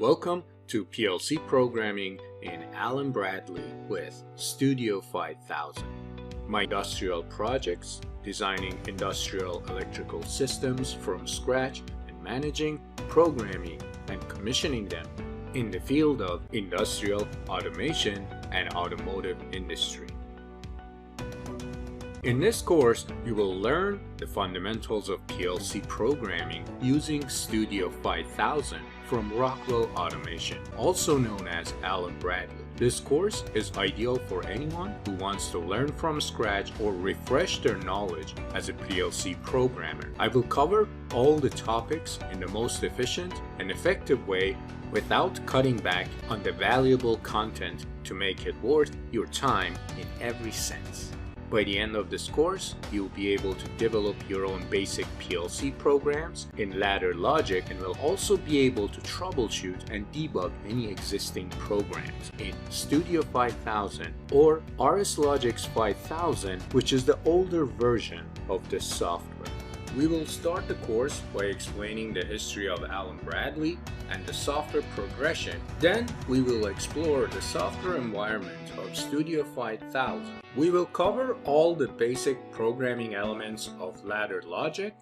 Welcome to PLC programming in Allen Bradley with Studio 5000. My industrial projects, designing industrial electrical systems from scratch and managing, programming, and commissioning them in the field of industrial automation and automotive industry. In this course, you will learn the fundamentals of PLC programming using Studio 5000 from Rockwell Automation, also known as Allen Bradley. This course is ideal for anyone who wants to learn from scratch or refresh their knowledge as a PLC programmer. I will cover all the topics in the most efficient and effective way without cutting back on the valuable content to make it worth your time in every sense. By the end of this course, you'll be able to develop your own basic PLC programs in ladder logic and will also be able to troubleshoot and debug any existing programs in Studio 5000 or RS Logix5000, which is the older version of this software. We will start the course by explaining the history of Allen Bradley and the software progression. Then we will explore the software environment of Studio 5000. We will cover all the basic programming elements of ladder logic.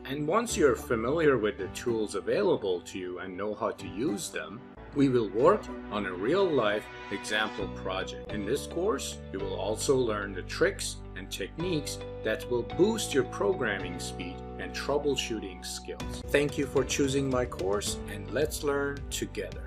And once you're familiar with the tools available to you and know how to use them, we will work on a real-life example project. In this course, you will also learn the tricks and techniques that will boost your programming speed and troubleshooting skills. Thank you for choosing my course, and let's learn together.